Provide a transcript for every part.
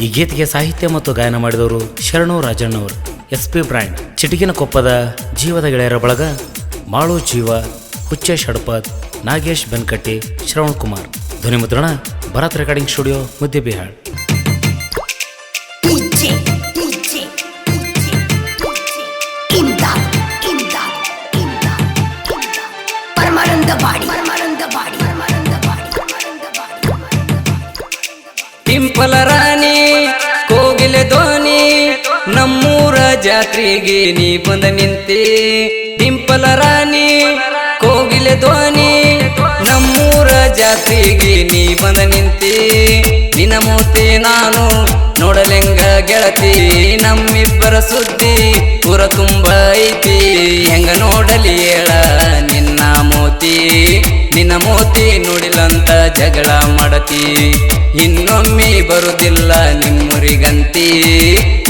ಈ ಗೀತೆಗೆ ಸಾಹಿತ್ಯ ಮತ್ತು ಗಾಯನ ಮಾಡಿದವರು ಶರಣು ರಾಜಣ್ಣವರು. SP ಬ್ರ್ಯಾಂಡ್, ಚಿಟಿಕಿನ ಕೊಪ್ಪದ ಜೀವದ ಗೆಳೆಯರ ಬಳಗ, ಮಾಳು ಜೀವ, ಹುಚ್ಚೆ ಷಡ್ಪದ್, ನಾಗೇಶ್ ಬೆನ್ಕಟ್ಟಿ, ಶ್ರವಣ್ ಕುಮಾರ್. ಧ್ವನಿ ಮುದ್ರಣ ಭರತ್ ರೆಕಾರ್ಡಿಂಗ್ ಸ್ಟುಡಿಯೋ, ಮುದ್ದೆಬಿಹಾಳ್. ಟಿಂಪಲ ರಾಣಿ ಕೋಗಿಲೆ ಧ್ವನಿ, ನಮ್ಮೂರ ಜಾತ್ರೆಗೆ ನೀ ಬಂದ ನಿಂತೆ. ಟಿಂಪಲ ರಾಣಿ ಕೋಗಿಲೆ ಧ್ವನಿ, ನಮ್ಮೂರ ಜಾತ್ರೆಗೆ ನೀ ಬಂದ ನಿಂತೆ. ನಿನ್ನ ಮೋತೆ ನಾನು ನೋಡಲೆಂಗ ಗೆಳತಿ, ನಮ್ಮಿಬ್ಬರ ಸುದ್ದಿ ಪುರ ತುಂಬ ಐತಿ. ಹೆಂಗ ನೋಡಲಿ ಹೇಳ ನಿನ್ನ ಮೋತಿ, ನಿನ್ನ ಮೋತಿ ನೋಡಿಲ್ಲಂತ ಜಗಳ ಮಾಡತಿ. ಇನ್ನೊಮ್ಮೆ ಬರುದಿಲ್ಲ ನಿಮ್ಮೂರಿಗಂತಿ,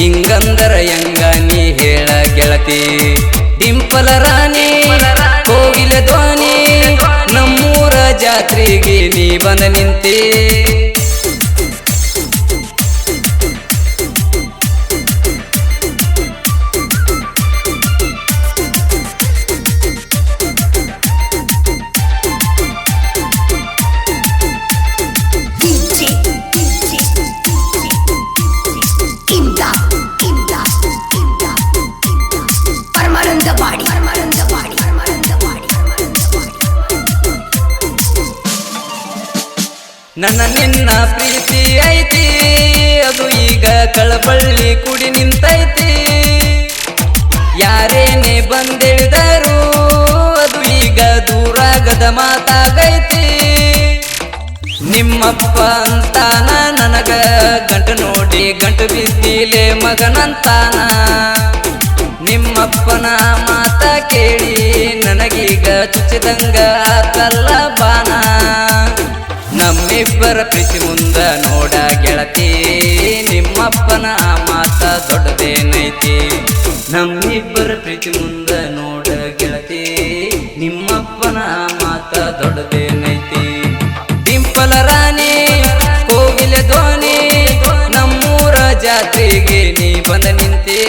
ಹಿಂಗಂದರ ಹೆಂಗ ನೀ ಹೇಳ ಗೆಳತಿ. ಡಿಂಪಲ ರಾಣಿ ಕೋಗಿಲೆ ಧ್ವನಿ, ನಮ್ಮೂರ ಜಾತ್ರೆಗೆ ನೀ ಬಂದ ನಿಂತೆ. ನನ್ನ ನಿನ್ನ ಪ್ರೀತಿ ಐತಿ, ಅದು ಈಗ ಕಳಬಳ್ಳಿ ಕುಡಿ ನಿಂತೈತಿ. ಯಾರೇನೇ ಬಂದೆಳಿದರು ಅದು ಈಗ ದೂರಾಗದ ಮಾತಾಗೈತಿ. ನಿಮ್ಮಪ್ಪ ಅಂತಾನ ನನಗ ಗಂಟು ನೋಡಿ ಗಂಟು ಬಿದ್ದಿಲೆ ಮಗನಂತಾನ. ನಿಮ್ಮಪ್ಪನ ಮಾತ ಕೇಳಿ ನನಗೀಗ ಚುಚ್ಚಿದಂಗ ಆತಲ್ಲ ಬಾನ. ನಮ್ಮಿಬ್ಬರ ಪ್ರೀತಿ ಮುಂದ ನೋಡ ಗೆಳತಿ, ನಿಮ್ಮಪ್ಪನ ಮಾತ ದೊಡ್ಡದೇನೈತಿ. ನಮ್ಮಿಬ್ಬರ ಪ್ರೀತಿ ಮುಂದ ನೋಡ ಗೆಳತಿ, ನಿಮ್ಮಪ್ಪನ ಮಾತ ದೊಡ್ಡದೇನೈತಿ. ಡಿಂಪಲ ರಾಣಿ ಕೋಗಿಲೆ ಧ್ವನಿ, ನಮ್ಮೂರ ಜಾತ್ರೆಗೆ ನೀ ಬಂದ ನಿಂತೆ.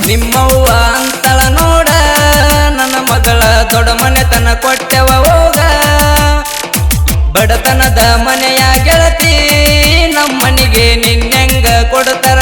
ನಿಮ್ಮವ್ವ ಅಂತಳ ನೋಡ, ನನ್ನ ಮಗಳ ದೊಡ್ಡ ಮನೆತನ ಕೊಟ್ಟೆವ ಹೋಗ. ಬಡತನದ ಮನೆಯ ಗೆಳತಿ, ನಮ್ಮನಿಗೆ ನಿನ್ನೆಂಗ ಕೊಡ್ತಾರ